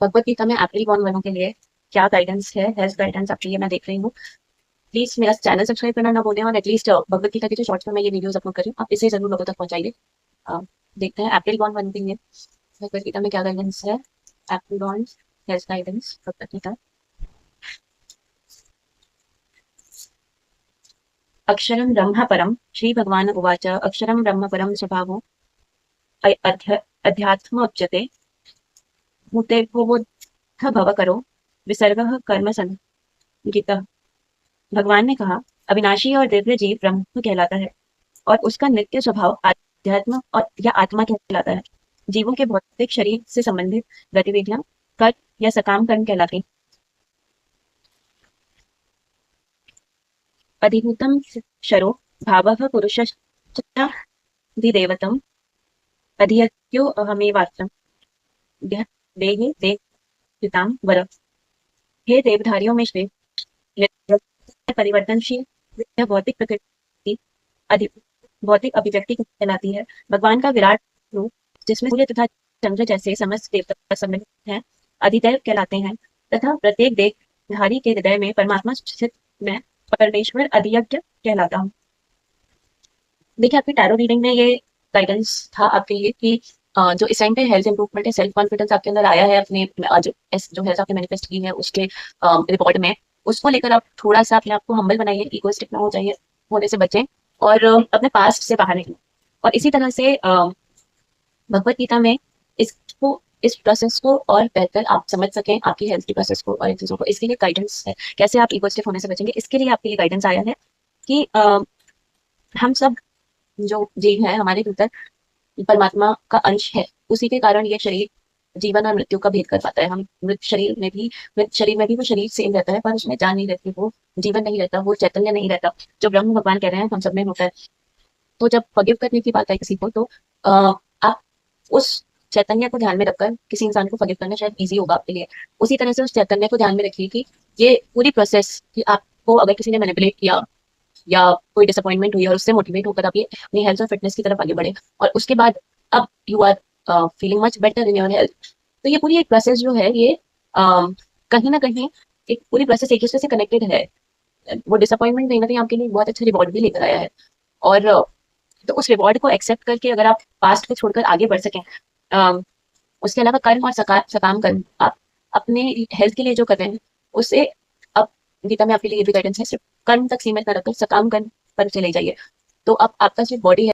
भगवत गीता में Apple born वालों के लिए क्या गाइडेंस है, हेल्थ गाइडेंस आपके लिए मैं देख रही हूँ। प्लीज मेरा चैनल सब्सक्राइब करना ना भूलें और एटलीस्ट भगवत गीता के जो शॉर्ट्स में मैं ये वीडियोस अपलोड कर रही हूँ आप इसे जरूर लोगों तक पहुंचाइए। अ, देखते हैं एप्पल बॉर्न वालों के लिए भगवत गीता में क्या गाइडेंस है। Apple born health guidance Bhagavad Gita. अक्षरं ब्रह्म परम श्री भगवान उवाच अक्षरं ब्रह्म परम स्वभावो अध्यात्म उच्यते भूते भूवोत्थ भव करो विसर्गः कर्म संगीतः। भगवान ने कहा, अविनाशी और दिव्य जीव ब्रह्म कहलाता है और उसका नित्य स्वभाव अध्यात्म और या आत्मा कहलाता है। जीवों के भौतिक शरीर से संबंधित गतिविधियां कर्म या सकाम कर्म कहलाती हैं। अधिभूतम शरो भावः पुरुषश्चाधिदैवतम् अधियत्यो अहमेवास्म देहे देहितां वर। हे देवधारियों में श्रेष्ठ निरंतर परिवर्तनशील यह भौतिक प्रकृति अधि भौतिक अभिव्यक्ति कहलाती है। भगवान का विराट रूप जिसमें सूर्य तथा चंद्र जैसे समस्त देवता सम्मिलित हैं अधिदैव कहलाते हैं तथा प्रत्येक देहधारी के हृदय में परमात्मा स्थित मैं परमेश्वर अधियज्ञ कहलाता हूँ। देखिए आपकी टैरो रीडिंग में ये गाइडेंस था आपके लिए कि जो इस टाइम पे हेल्थ इंप्रूवमेंट है, सेल्फ कॉन्फिडेंस आपके अंदर आया है अपने जो हेल्थ आपने मैनिफेस्ट की है उसके रिपोर्ट में, उसको लेकर आप थोड़ा सा अपने आप को हम्बल बनाइए, इगोइस्टिक ना हो जाइए, होने से बचें और अपने पास्ट से बाहर निकलें। और इसी तरह से भगवत गीता में इसको इस प्रोसेस को और बेहतर आप समझ सकें, आपकी हेल्थ की प्रोसेस को और इन चीजों को, इसके लिए गाइडेंस है कैसे आप इगोइस्टिक होने से बचेंगे। इसके लिए आपके लिए गाइडेंस आया है कि हम सब जो जीव है हमारे भीतर परमात्मा का अंश है, उसी के कारण ये शरीर जीवन और मृत्यु का भेद कर पाता है। हम मृत शरीर में भी वो शरीर सेम रहता है पर उसमें जान नहीं रहती, वो जीवन नहीं रहता, वो चैतन्य नहीं रहता जो ब्रह्म भगवान कह रहे हैं हम सब में होता है। तो जब फॉरगिव करने की बात है किसी को तो आप उस चैतन्य को ध्यान में रखकर किसी इंसान को फॉरगिव करना शायद इजी होगा आपके लिए। उसी तरह से उस चैतन्य को ध्यान में रखिए कि ये पूरी प्रोसेस कि आपको अगर किसी ने मैनिपुलेट किया या कोई डिसअपॉइंटमेंट हुई और उससे मोटिवेट होकर आप ये अपनी हेल्थ और फिटनेस की तरफ आगे बढ़े और उसके बाद अब you are feeling much better in your health. तो ये पूरी एक प्रोसेस जो है ये कहीं ना कहीं एक पूरी प्रोसेस एक दूसरे से कनेक्टेड है। वो डिसअपॉइंटमेंट कहीं ना कहीं आपके लिए बहुत अच्छा रिवॉर्ड भी लेकर आया है और तो उस रिवॉर्ड को एक्सेप्ट करके अगर आप पास्ट को छोड़कर आगे बढ़ सकें, अम, उसके अलावा कर्म और सकाम कर्म आप अपने हेल्थ के लिए जो कर रहे हैं उससे अब गीता में आपके लिए ये भी गाइडेंस है, सिर्फ कर्म तक सीमित न रखकर सकाम कर्म पर चले जाइए। तो अब आपका जो बॉडी है